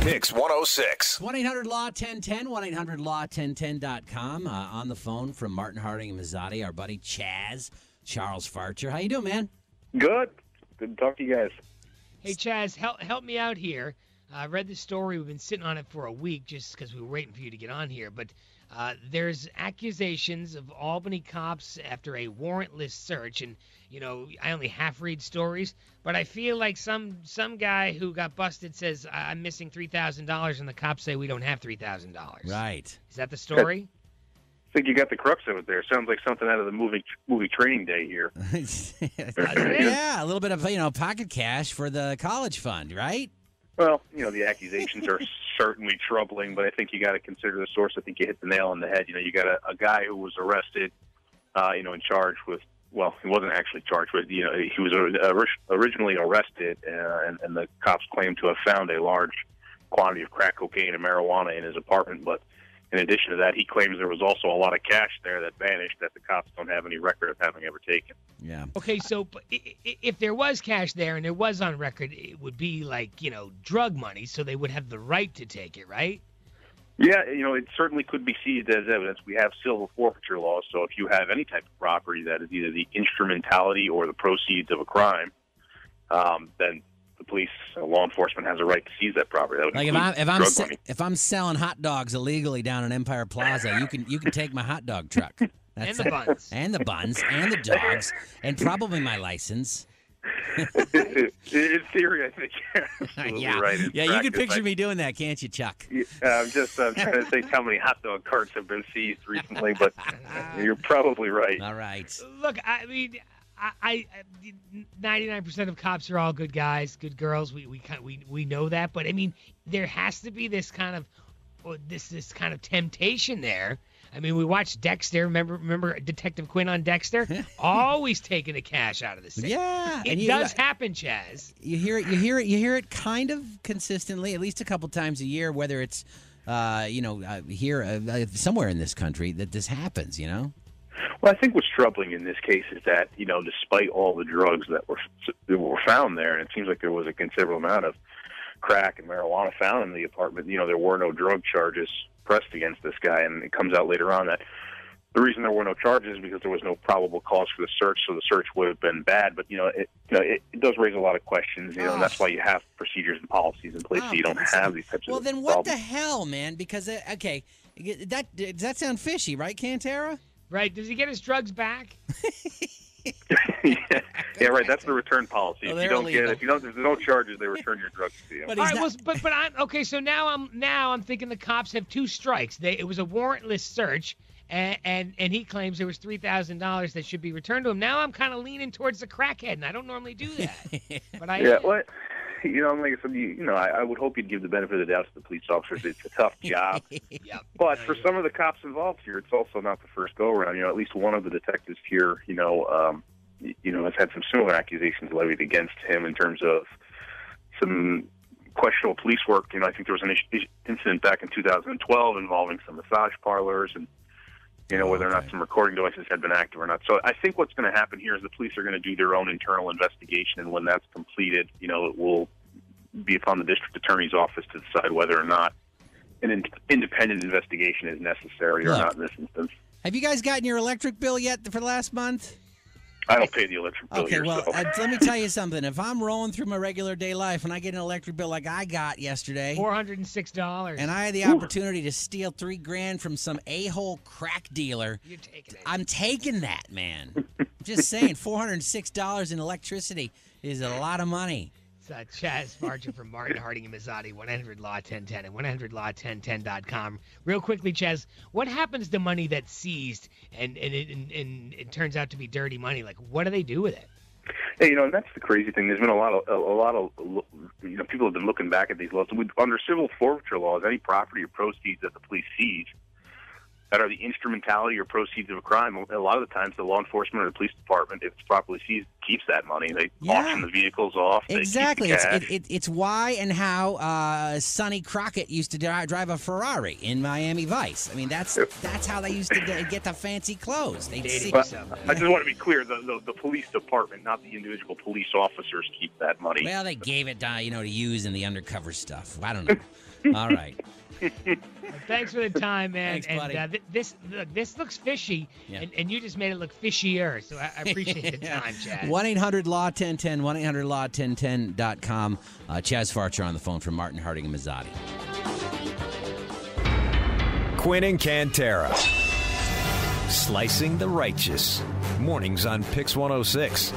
PYX 106. 1-800-LAW-1010, 1-800-LAW-1010.com. On the phone from Martin Harding and Mazzotti, our buddy Chaz, Charles Farcher. How you doing, man? Good. Good to talk to you guys. Hey, Chaz, help me out here. I read the story. We've been sitting on it for a week just because we were waiting for you to get on here. But there's accusations of Albany cops after a warrantless search. And, you know, I only half-read stories. But I feel like some guy who got busted says, I'm missing $3,000, and the cops say we don't have $3,000. Right. Is that the story? I think you got the crux of it there. Sounds like something out of the movie Training Day here. Yeah, a little bit of, pocket cash for the college fund, right? Well, the accusations are certainly troubling, but I think you got to consider the source. I think you hit the nail on the head. You got a guy who was arrested, and charged with, well, he wasn't actually charged with, he was originally arrested, and the cops claimed to have found a large quantity of crack cocaine and marijuana in his apartment. But in addition to that, he claims there was also a lot of cash there that vanished that the cops don't have any record of having ever taken. Yeah. Okay, so if there was cash there and it was on record, it would be like, drug money, so they would have the right to take it, right? Yeah, it certainly could be seized as evidence. We have civil forfeiture laws, so if you have any type of property that is either the instrumentality or the proceeds of a crime, then the police, law enforcement, has a right to seize that property. That would if I'm selling hot dogs illegally down in Empire Plaza, you can take my hot dog truck. And the buns. And the buns, and the dogs, and probably my license. In theory, I think yeah, right. Yeah, you can picture me doing that, can't you, Chuck? I'm trying to think how many hot dog carts have been seized recently, but you're probably right. All right. Look, I mean, I 99% of cops are all good guys, good girls. We know that, but I mean, there has to be this kind of temptation there. I mean, we watched Dexter. Remember Detective Quinn on Dexter? Always taking the cash out of the safe. Yeah, it does happen, Chaz. You hear it kind of consistently, at least a couple times a year. Whether it's here somewhere in this country that this happens. Well, I think what's troubling in this case is that despite all the drugs that were found there, and it seems like there was a considerable amount of crack and marijuana found in the apartment. There were no drug charges pressed against this guy, and it comes out later on that the reason there were no charges is because there was no probable cause for the search, so the search would have been bad. But it does raise a lot to questions, and that's why you have procedures and policies in place so you don't have these types of Well, then problems. what the hell, man? Because does that sound fishy, right, Cantera? Right? Does he get his drugs back? Yeah, right. That's the return policy. Well, if there's no charges, they return your drugs to you. But I'm okay. So now I'm thinking the cops have two strikes. It was a warrantless search, and he claims there was $3,000 that should be returned to him. Now I'm kind of leaning towards the crackhead, and I don't normally do that. But I like I said, I would hope you'd give the benefit of the doubt to the police officers. It's a tough job. Yep. But for some of the cops involved here, it's also not the first go-around. At least one of the detectives here, has had some similar accusations levied against him in terms of some questionable police work. I think there was an incident back in 2012 involving some massage parlors and, whether or not some recording devices had been active or not. So I think what's going to happen here is the police are going to do their own internal investigation, and when that's completed, it will be upon the district attorney's office to decide whether or not an independent investigation is necessary or not in this instance. Have you guys gotten your electric bill yet for the last month? I don't pay the electric bill here. Well, let me tell you something. If I'm rolling through my regular day life and I get an electric bill like I got yesterday, $406, and I had the opportunity to steal $3,000 from some a-hole crack dealer, you're taking it. I'm taking that, man. Just saying, $406 in electricity is a lot of money. It's Chaz Farcher from Martin Harding and Mazzotti, 1-800-LAW-1010 and 1-800-LAW-1010.com. Real quickly, Chaz, what happens to money that's seized and it turns out to be dirty money? Like, what do they do with it? Hey, and that's the crazy thing. There's been a lot of people have been looking back at these laws. Under civil forfeiture laws, any property or proceeds that the police seize that are the instrumentality or proceeds of a crime, a lot of the times the law enforcement or the police department, if it's properly seized, keeps that money. They auction the vehicles off. Exactly. They keep the cash. It's why and how Sonny Crockett used to drive a Ferrari in Miami Vice. I mean, that's how they used to get the fancy clothes. I just want to be clear: the police department, not the individual police officers, keep that money. Well, they gave it to use in the undercover stuff. I don't know. All right. Thanks for the time, man. Thanks, buddy. And this looks fishy, and you just made it look fishier. So I appreciate the time, Chaz. 1-800-LAW-1010, 1-800-LAW-1010.com. Chaz Farcher on the phone from Martin, Harding, and Mazzotti. Quinn and Cantera. Slicing the righteous. Mornings on PYX 106.